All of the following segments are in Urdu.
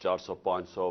400-500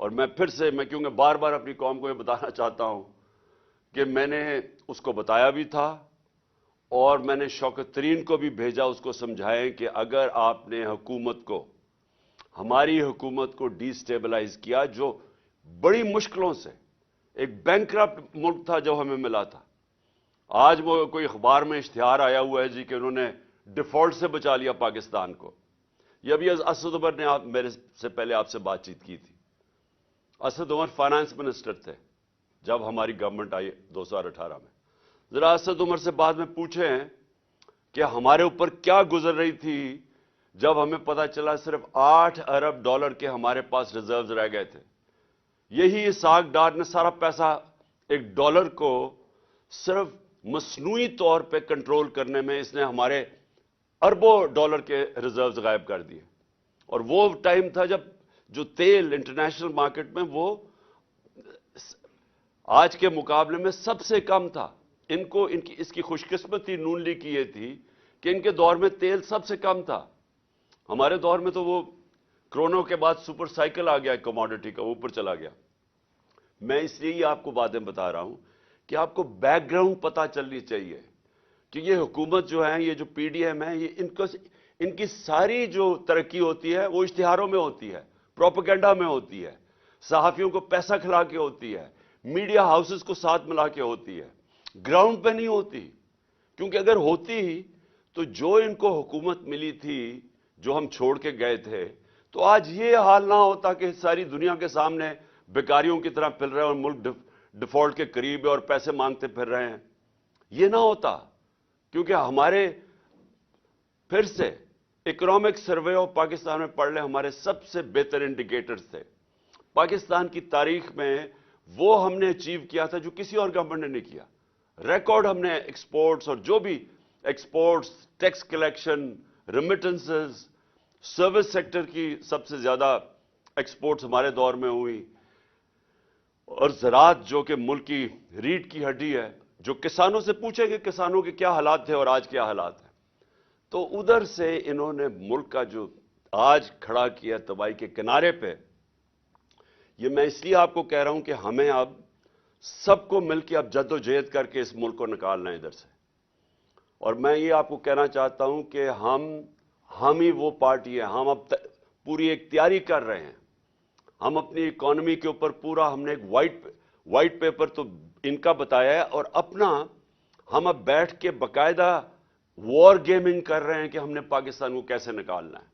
اور میں پھر سے کیونکہ بار بار اپنی قوم کو یہ بتانا چاہتا ہوں کہ میں نے اس کو بتایا بھی تھا اور میں نے شوکت ترین کو بھی بھیجا اس کو سمجھائیں کہ اگر آپ نے حکومت کو، ہماری حکومت کو ڈی سٹیبلائز کیا، جو بڑی مشکلوں سے ایک بینکرپٹ ملک تھا جو ہمیں ملا تھا، آج وہ کوئی اخبار میں اشتہار آیا ہوا ہے جی کہ انہوں نے ڈیفالٹ سے بچا لیا پاکستان کو. یہ ابھی اسد عمر نے میرے سے پہلے آپ سے بات چیت کی تھی. اسد عمر فائنانس منسٹر تھے جب ہماری گورنمنٹ آئی 2018 میں. ذرا اسد عمر سے بعد میں پوچھیں کہ ہمارے اوپر کیا گزر رہی تھی جب ہمیں پتا چلا صرف $8 ارب کے ہمارے پاس ریزروز رہ گئے تھے. یہی اسحاق ڈار نے سارا پیسہ ایک ڈالر کو صرف مصنوعی طور پہ کنٹرول کرنے میں اس نے ہمارے اربوں ڈالر کے ریزروز غائب کر دیے. اور وہ ٹائم تھا جب جو تیل انٹرنیشنل مارکیٹ میں وہ آج کے مقابلے میں سب سے کم تھا. اس کی خوش قسمتی نون لیگ کی یہ تھی کہ ان کے دور میں تیل سب سے کم تھا. ہمارے دور میں تو وہ کرونا کے بعد سپر سائیکل آ گیا کموڈٹی کا، اوپر چلا گیا. میں اس لیے آپ کو باتیں بتا رہا ہوں کہ آپ کو بیک گراؤنڈ پتا چلنی چاہیے کہ یہ حکومت جو ہے، یہ جو پی ڈی ایم ہے، یہ ان کی ساری جو ترقی ہوتی ہے وہ اشتہاروں میں ہوتی ہے، پروپیگنڈا میں ہوتی ہے، صحافیوں کو پیسہ کھلا کے ہوتی ہے، میڈیا ہاؤسز کو ساتھ ملا کے ہوتی ہے، گراؤنڈ پہ نہیں ہوتی. کیونکہ اگر ہوتی تو جو ان کو حکومت ملی تھی، جو ہم چھوڑ کے گئے تھے، تو آج یہ حال نہ ہوتا کہ ساری دنیا کے سامنے بیکاریوں کی طرح پھر رہے ہیں اور ملک ڈیفالٹ کے قریب ہے اور پیسے مانگتے پھر رہے ہیں. یہ نہ ہوتا کیونکہ ہمارے پھر سے اکنامک سروے آف پاکستان میں پڑھ لیں، ہمارے سب سے بہتر انڈیکیٹرز تھے. پاکستان کی تاریخ میں وہ ہم نے اچیو کیا تھا جو کسی اور گورنمنٹ نے نہیں کیا. ریکارڈ ہم نے ایکسپورٹس اور جو بھی exports, tax collection, remittances, service sector کی سب سے زیادہ ایکسپورٹس ہمارے دور میں ہوئی. اور زراعت جو کہ ملک کی ریڑھ کی ہڈی ہے، جو کسانوں سے پوچھے کہ کسانوں کے کیا حالات تھے اور آج کیا حالات ہیں، تو ادھر سے انہوں نے ملک کا جو آج کھڑا کیا تباہی کے کنارے پہ. یہ میں اس لیے آپ کو کہہ رہا ہوں کہ ہمیں اب سب کو مل کے اب جد و جہد کر کے اس ملک کو نکالنا ہے ادھر سے. اور میں یہ آپ کو کہنا چاہتا ہوں کہ ہم ہی وہ پارٹی ہے، ہم اب پوری ایک تیاری کر رہے ہیں. ہم اپنی اکانومی کے اوپر پورا ہم نے ایک وائٹ پیپر تو ان کا بتایا ہے، اور اپنا ہم اب بیٹھ کے باقاعدہ وار گیمنگ کر رہے ہیں کہ ہم نے پاکستان کو کیسے نکالنا ہے.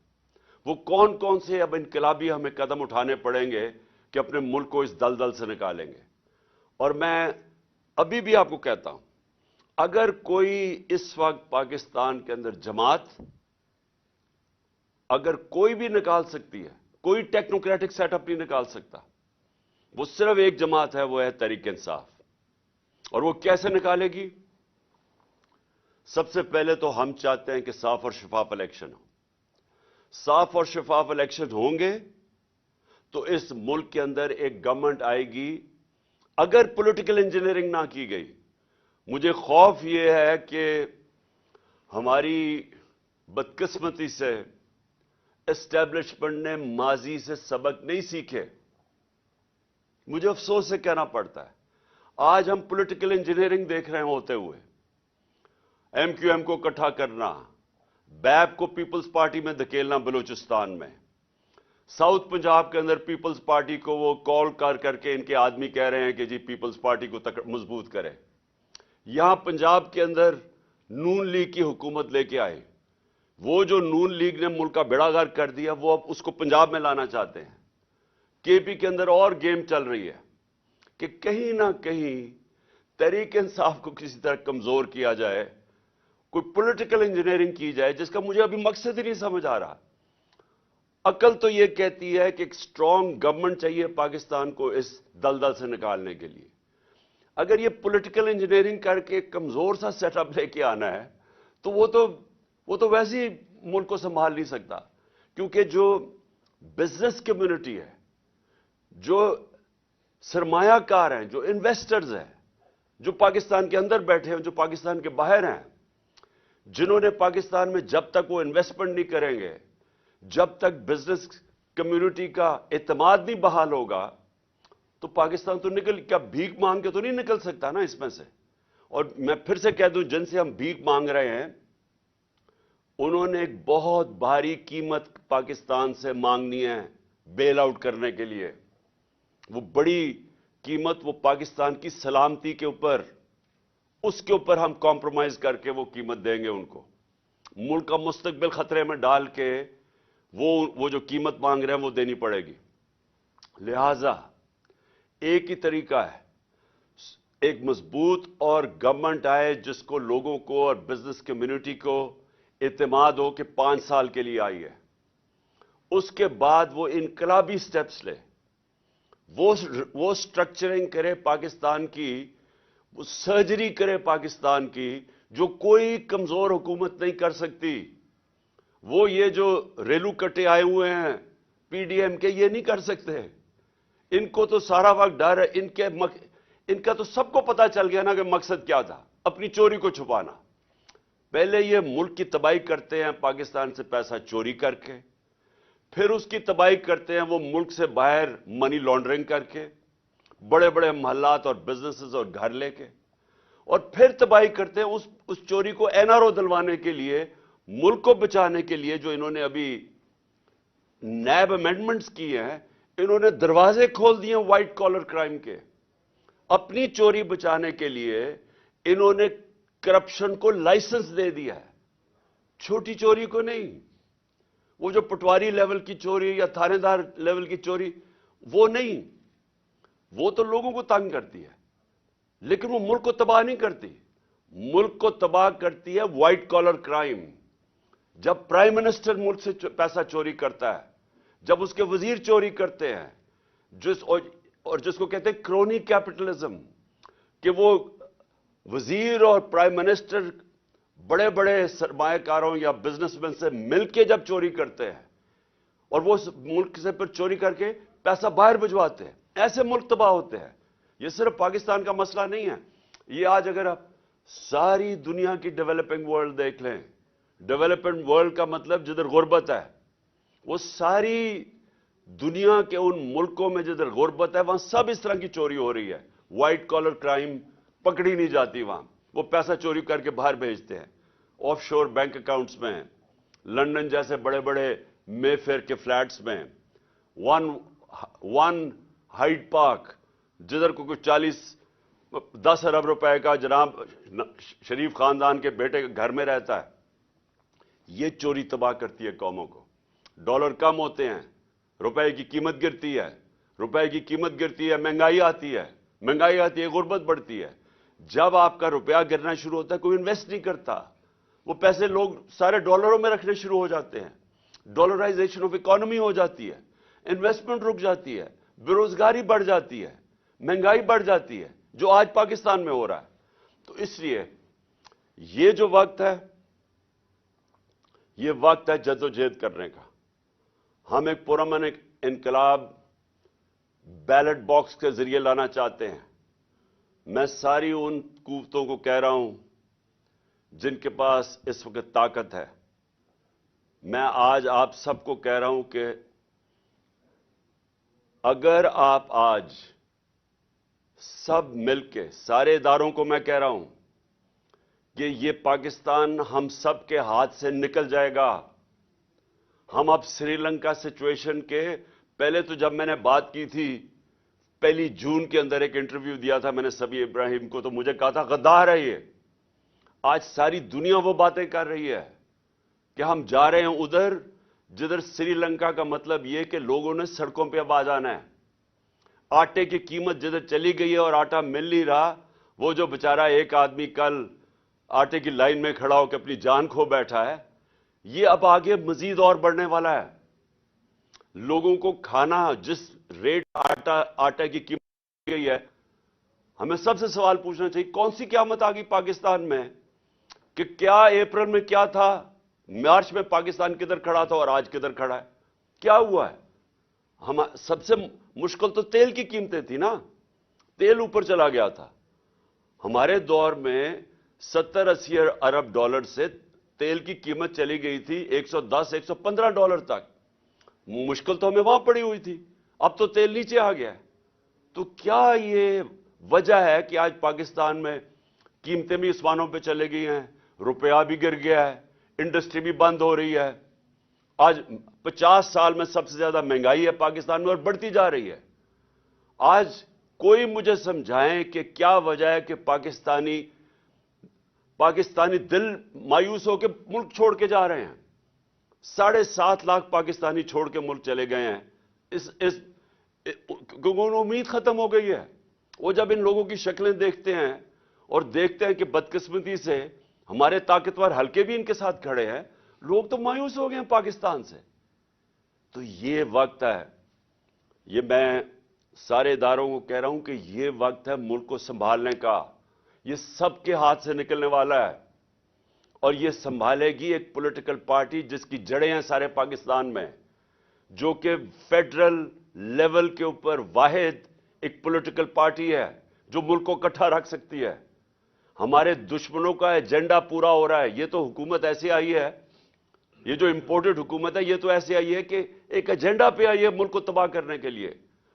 وہ کون کون سے اب انقلابی ہمیں قدم اٹھانے پڑیں گے کہ اپنے ملک کو اس دلدل سے نکالیں گے. اور میں ابھی بھی آپ کو کہتا ہوں، اگر کوئی اس وقت پاکستان کے اندر جماعت اگر کوئی بھی نکال سکتی ہے، کوئی ٹیکنوکریٹک سیٹ اپ نہیں نکال سکتا، وہ صرف ایک جماعت ہے، وہ ہے تحریک انصاف. اور وہ کیسے نکالے گی؟ سب سے پہلے تو ہم چاہتے ہیں کہ صاف اور شفاف الیکشن ہو. صاف اور شفاف الیکشن ہوں گے تو اس ملک کے اندر ایک گورنمنٹ آئے گی. اگر پولیٹیکل انجینئرنگ نہ کی گئی، مجھے خوف یہ ہے کہ ہماری بدقسمتی سے اسٹیبلشمنٹ نے ماضی سے سبق نہیں سیکھے. مجھے افسوس سے کہنا پڑتا ہے آج ہم پولیٹیکل انجینئرنگ دیکھ رہے ہیں ہوتے ہوئے. ایم کیو ایم کو اکٹھا کرنا، بیپ کو پیپلز پارٹی میں دھکیلنا بلوچستان میں، ساؤتھ پنجاب کے اندر پیپلز پارٹی کو وہ کال کر کے ان کے آدمی کہہ رہے ہیں کہ جی پیپلز پارٹی کو مضبوط کرے. یہاں پنجاب کے اندر نون لیگ کی حکومت لے کے آئے، وہ جو نون لیگ نے ملک کا بیڑا غرق کر دیا وہ اب اس کو پنجاب میں لانا چاہتے ہیں. کے پی کے اندر اور گیم چل رہی ہے کہ کہیں نہ کہیں تحریک انصاف کو کسی طرح کمزور کیا جائے، کوئی پولیٹیکل انجینئرنگ کی جائے جس کا مجھے ابھی مقصد ہی نہیں سمجھ آ رہا. عقل تو یہ کہتی ہے کہ ایک سٹرونگ گورنمنٹ چاہیے پاکستان کو اس دلدل سے نکالنے کے لیے. اگر یہ پولیٹیکل انجینئرنگ کر کے کمزور سا سیٹ اپ لے کے آنا ہے تو وہ تو ویسے ہی ملک کو سنبھال نہیں سکتا. کیونکہ جو بزنس کمیونٹی ہے، جو سرمایہ کار ہیں، جو انویسٹرز ہیں، جو پاکستان کے اندر بیٹھے ہیں، جو پاکستان کے باہر ہیں، جنہوں نے پاکستان میں جب تک وہ انویسٹمنٹ نہیں کریں گے، جب تک بزنس کمیونٹی کا اعتماد نہیں بحال ہوگا، تو پاکستان تو کیا بھیک مانگ کے تو نہیں نکل سکتا نا اس میں سے. اور میں پھر سے کہہ دوں, جن سے ہم بھیک مانگ رہے ہیں انہوں نے ایک بہت بھاری قیمت پاکستان سے مانگنی ہے بیل آؤٹ کرنے کے لیے. وہ بڑی قیمت وہ پاکستان کی سلامتی کے اوپر, اس کے اوپر ہم کمپرومائز کر کے وہ قیمت دیں گے ان کو. ملک کا مستقبل خطرے میں ڈال کے وہ جو قیمت مانگ رہے ہیں وہ دینی پڑے گی. لہذا ایک ہی طریقہ ہے, ایک مضبوط اور گورنمنٹ آئے جس کو لوگوں کو اور بزنس کمیونٹی کو اعتماد ہو کہ 5 سال کے لیے آئی ہے. اس کے بعد وہ انقلابی سٹیپس لے, وہ سٹرکچرنگ کرے پاکستان کی, وہ سرجری کرے پاکستان کی جو کوئی کمزور حکومت نہیں کر سکتی. وہ یہ جو ریلو کٹے آئے ہوئے ہیں پی ڈی ایم کے, یہ نہیں کر سکتے. ان کو تو سارا وقت ڈر ہے. ان کا تو سب کو پتا چل گیا نا کہ مقصد کیا تھا, اپنی چوری کو چھپانا. پہلے یہ ملک کی تباہی کرتے ہیں پاکستان سے پیسہ چوری کر کے, پھر اس کی تباہی کرتے ہیں وہ ملک سے باہر منی لانڈرنگ کر کے, بڑے بڑے محلات اور بزنسز اور گھر لے کے, اور پھر تباہی کرتے ہیں اس چوری کو این آر او دلوانے کے لیے, ملک کو بچانے کے لیے. جو انہوں نے ابھی نیب امینڈمنٹس کیے ہیں, انہوں نے دروازے کھول دیے وائٹ کالر کرائم کے. اپنی چوری بچانے کے لیے انہوں نے کرپشن کو لائسنس دے دیا ہے, چھوٹی چوری کو نہیں. وہ جو پٹواری لیول کی چوری یا تھانے دار لیول کی چوری وہ نہیں, وہ تو لوگوں کو تنگ کرتی ہے, لیکن وہ ملک کو تباہ نہیں کرتی. ملک کو تباہ کرتی ہے وائٹ کالر کرائم. جب پرائم منسٹر ملک سے پیسہ چوری کرتا ہے, جب اس کے وزیر چوری کرتے ہیں, اور جس کو کہتے ہیں کرونی کیپٹلزم, کہ وہ وزیر اور پرائم منسٹر بڑے بڑے سرمایہ کاروں یا بزنس مین سے مل کے جب چوری کرتے ہیں اور وہ ملک سے پھر چوری کر کے پیسہ باہر بھجواتے ہیں, ایسے ملک تباہ ہوتے ہیں. یہ صرف پاکستان کا مسئلہ نہیں ہے. یہ آج اگر آپ ساری دنیا کی ڈیولپنگ ورلڈ دیکھ لیں, ڈیولپنگ ورلڈ کا مطلب جدھر غربت ہے, وہ ساری دنیا کے ان ملکوں میں جدھر غربت ہے وہاں سب اس طرح کی چوری ہو رہی ہے. وائٹ کالر کرائم پکڑی نہیں جاتی وہاں, وہ پیسہ چوری کر کے باہر بھیجتے ہیں آف شور بینک اکاؤنٹس میں, لندن جیسے بڑے بڑے مے فیئر کے فلیٹس میں, ون ہائیڈ پارک جدھر کو کچھ 10 ارب روپے کا جناب شریف خاندان کے بیٹے کے گھر میں رہتا ہے. یہ چوری تباہ کرتی ہے قوموں کو. ڈالر کم ہوتے ہیں, روپے کی قیمت گرتی ہے, روپے کی قیمت گرتی ہے, مہنگائی آتی ہے, غربت بڑھتی ہے. جب آپ کا روپیہ گرنا شروع ہوتا ہے کوئی انویسٹ نہیں کرتا, وہ پیسے لوگ سارے ڈالروں میں رکھنے شروع ہو جاتے ہیں, ڈالرائزیشن آف اکانومی ہو جاتی ہے, انویسٹمنٹ رک جاتی ہے, بے روزگاری بڑھ جاتی ہے, مہنگائی بڑھ جاتی ہے, جو آج پاکستان میں ہو رہا ہے. تو اس لیے یہ جو وقت ہے, یہ وقت ہے جدوجہد کرنے کا. ہم ایک پرامن انقلاب بیلٹ باکس کے ذریعے لانا چاہتے ہیں. میں ساری ان قوتوں کو کہہ رہا ہوں جن کے پاس اس وقت طاقت ہے, میں آج آپ سب کو کہہ رہا ہوں کہ اگر آپ آج سب مل کے, سارے اداروں کو میں کہہ رہا ہوں کہ یہ پاکستان ہم سب کے ہاتھ سے نکل جائے گا. ہم اب سری لنکا سچویشن کے پہلے تو جب میں نے بات کی تھی 1 جون کے اندر ایک انٹرویو دیا تھا میں نے سبی ابراہیم کو, تو مجھے کہا تھا غدار ہے یہ. آج ساری دنیا وہ باتیں کر رہی ہے کہ ہم جا رہے ہیں ادھر جدھر سری لنکا کا مطلب یہ کہ لوگوں نے سڑکوں پہ اب آ جانا ہے. آٹے کی قیمت جدھر چلی گئی ہے اور آٹا مل نہیں رہا, وہ جو بیچارہ ایک آدمی کل آٹے کی لائن میں کھڑا ہو کے اپنی جان کھو بیٹھا ہے, یہ اب آگے مزید اور بڑھنے والا ہے. لوگوں کو کھانا جس ریٹ آٹا کی قیمت گئی ہے, ہمیں سب سے سوال پوچھنا چاہیے کون سی قیامت آ گئی پاکستان میں, کہ کیا اپریل میں کیا تھا, مارچ میں پاکستان کدھر کھڑا تھا اور آج کدھر کھڑا ہے, کیا ہوا ہے. ہم سب سے مشکل تو تیل کی قیمتیں تھی نا, تیل اوپر چلا گیا تھا. ہمارے دور میں 70-80 ارب ڈالر سے تیل کی قیمت چلی گئی تھی $110-115 تک. مشکل تو ہمیں وہاں پڑی ہوئی تھی, اب تو تیل نیچے آ گیا ہے. تو کیا یہ وجہ ہے کہ آج پاکستان میں قیمتیں بھی آسمانوں پہ چلے گئی ہیں, روپیہ بھی گر گیا ہے, انڈسٹری بھی بند ہو رہی ہے, آج 50 سال میں سب سے زیادہ مہنگائی ہے پاکستان میں اور بڑھتی جا رہی ہے. آج کوئی مجھے سمجھائیں کہ کیا وجہ ہے کہ پاکستانی دل مایوس ہو کے ملک چھوڑ کے جا رہے ہیں. 7.5 لاکھ پاکستانی چھوڑ کے ملک چلے گئے ہیں. امید ختم ہو گئی ہے. وہ جب ان لوگوں کی شکلیں دیکھتے ہیں اور دیکھتے ہیں کہ بدقسمتی سے ہمارے طاقتور حلقے بھی ان کے ساتھ کھڑے ہیں, لوگ تو مایوس ہو گئے ہیں پاکستان سے. تو یہ وقت ہے, یہ میں سارے اداروں کو کہہ رہا ہوں کہ یہ وقت ہے ملک کو سنبھالنے کا. یہ سب کے ہاتھ سے نکلنے والا ہے اور یہ سنبھالے گی ایک پولیٹیکل پارٹی جس کی جڑیں ہیں سارے پاکستان میں, جو کہ فیڈرل لیول کے اوپر واحد ایک پولیٹیکل پارٹی ہے جو ملک کو اکٹھا رکھ سکتی ہے. ہمارے دشمنوں کا ایجنڈا پورا ہو رہا ہے. یہ تو حکومت ایسی آئی ہے, یہ جو امپورٹڈ حکومت ہے یہ تو ایسی آئی ہے کہ ایک ایجنڈا پہ آئی ہے ملک کو تباہ کرنے کے لیے,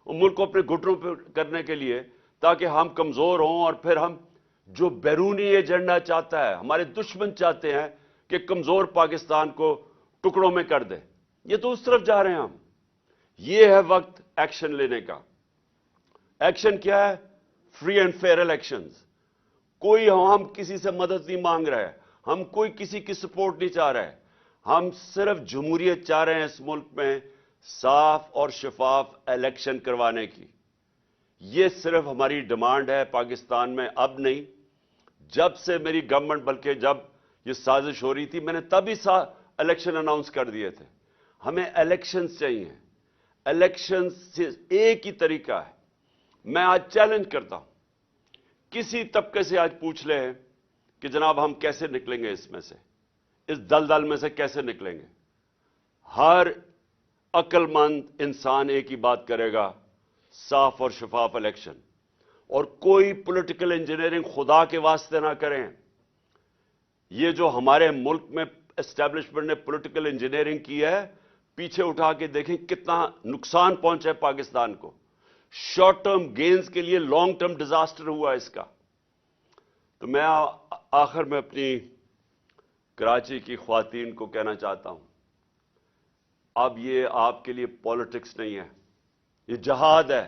اور ملک کو اپنے گھٹنوں پہ کرنے کے لیے, تاکہ ہم کمزور ہوں اور پھر ہم جو بیرونی ایجنڈا چاہتا ہے, ہمارے دشمن چاہتے ہیں کہ کمزور پاکستان کو ٹکڑوں میں کر دے, یہ تو اس طرف جا رہے ہیں ہم. یہ ہے وقت ایکشن لینے کا. ایکشن کیا ہے؟ Free and fair elections. کوئی ہم کسی سے مدد نہیں مانگ رہے, ہم کوئی کسی کی سپورٹ نہیں چاہ رہے, ہم صرف جمہوریت چاہ رہے ہیں اس ملک میں صاف اور شفاف الیکشن کروانے کی. یہ صرف ہماری ڈیمانڈ ہے پاکستان میں, اب نہیں. جب سے میری گورنمنٹ, بلکہ جب یہ سازش ہو رہی تھی میں نے تبھی الیکشن اناؤنس کر دیے تھے. ہمیں الیکشنز چاہیے. الیکشنز سے ایک ہی طریقہ ہے. میں آج چیلنج کرتا ہوں, کسی طبقے سے آج پوچھ لیں کہ جناب ہم کیسے نکلیں گے اس میں سے, اس دلدل میں سے کیسے نکلیں گے. ہر عقل مند انسان ایک ہی بات کرے گا, صاف اور شفاف الیکشن. اور کوئی پولیٹیکل انجینئرنگ خدا کے واسطے نہ کریں. یہ جو ہمارے ملک میں اسٹیبلشمنٹ نے پولیٹیکل انجینئرنگ کی ہے, پیچھے اٹھا کے دیکھیں کتنا نقصان پہنچا ہے پاکستان کو. شارٹ ٹرم گینز کے لیے لانگ ٹرم ڈیزاسٹر ہوا اس کا. تو میں آخر میں اپنی کراچی کی خواتین کو کہنا چاہتا ہوں, اب یہ آپ کے لیے پالیٹکس نہیں ہے, یہ جہاد ہے.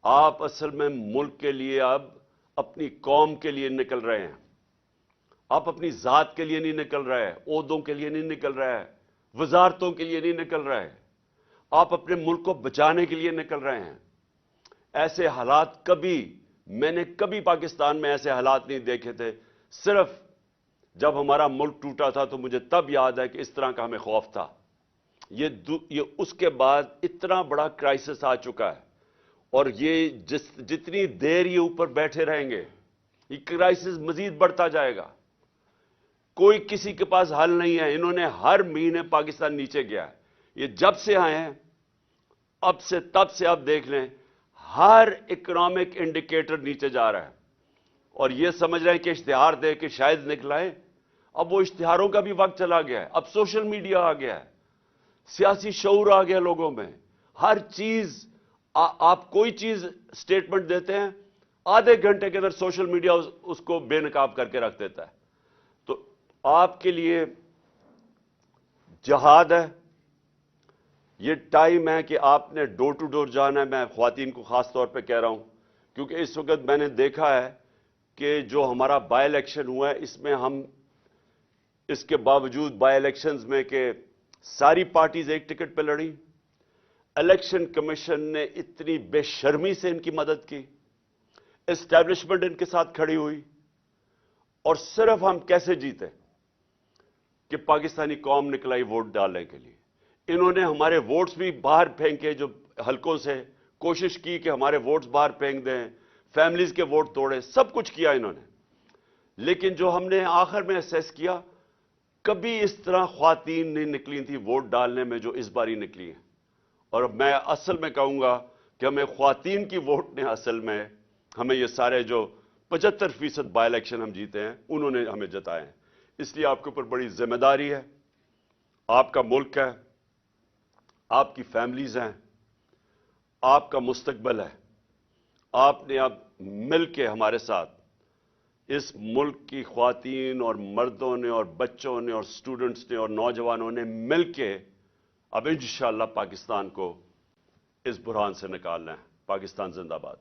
آپ اصل میں ملک کے لیے اب اپنی قوم کے لیے نکل رہے ہیں. آپ اپنی ذات کے لیے نہیں نکل رہے, عہدوں کے لیے نہیں نکل رہے, وزارتوں کے لیے نہیں نکل رہے. آپ اپنے ملک کو بچانے کے لیے نکل رہے ہیں. ایسے حالات میں نے کبھی پاکستان میں ایسے حالات نہیں دیکھے تھے. صرف جب ہمارا ملک ٹوٹا تھا تو مجھے تب یاد ہے کہ اس طرح کا ہمیں خوف تھا. یہ اس کے بعد اتنا بڑا کرائسس آ چکا ہے, اور یہ جتنی دیر یہ اوپر بیٹھے رہیں گے یہ کرائسس مزید بڑھتا جائے گا. کوئی کسی کے پاس حل نہیں ہے. انہوں نے ہر مہینے پاکستان نیچے گیا ہے. یہ جب سے آئے ہیں اب سے تب سے اب دیکھ لیں ہر اکنامک انڈیکیٹر نیچے جا رہا ہے, اور یہ سمجھ رہے ہیں کہ اشتہار دے کے شاید نکلائیں. اب وہ اشتہاروں کا بھی وقت چلا گیا ہے. اب سوشل میڈیا آ گیا ہے, سیاسی شعور آ گیا لوگوں میں. ہر چیز آپ کوئی چیز سٹیٹمنٹ دیتے ہیں, آدھے گھنٹے کے اندر سوشل میڈیا اس کو بے نقاب کر کے رکھ دیتا ہے. تو آپ کے لیے جہاد ہے. یہ ٹائم ہے کہ آپ نے ڈور ٹو ڈور جانا ہے. میں خواتین کو خاص طور پہ کہہ رہا ہوں کیونکہ اس وقت میں نے دیکھا ہے کہ جو ہمارا بائی الیکشن ہوا ہے اس میں ہم اس کے باوجود بائی الیکشنز میں کہ ساری پارٹیز ایک ٹکٹ پہ لڑی, الیکشن کمیشن نے اتنی بے شرمی سے ان کی مدد کی, اسٹیبلشمنٹ ان کے ساتھ کھڑی ہوئی, اور صرف ہم کیسے جیتے کہ پاکستانی قوم نکلائی ووٹ ڈالنے کے لیے. انہوں نے ہمارے ووٹس بھی باہر پھینکے, جو حلقوں سے کوشش کی کہ ہمارے ووٹس باہر پھینک دیں, فیملیز کے ووٹ توڑے, سب کچھ کیا انہوں نے. لیکن جو ہم نے آخر میں اسیس کیا, کبھی اس طرح خواتین نہیں نکلی تھی ووٹ ڈالنے میں جو اس باری نکلی ہیں. اور میں اصل میں کہوں گا کہ ہمیں خواتین کی ووٹ نے اصل میں ہمیں یہ سارے جو 75% بائی الیکشن ہم جیتے ہیں انہوں نے ہمیں جتائے ہیں. اس لیے آپ کے اوپر بڑی ذمہ داری ہے. آپ کا ملک ہے, آپ کی فیملیز ہیں, آپ کا مستقبل ہے. آپ نے اب مل کے ہمارے ساتھ اس ملک کی خواتین اور مردوں نے اور بچوں نے اور سٹوڈنٹس نے اور نوجوانوں نے مل کے اب انشاءاللہ پاکستان کو اس بحران سے نکالنا ہے۔ پاکستان زندہ باد۔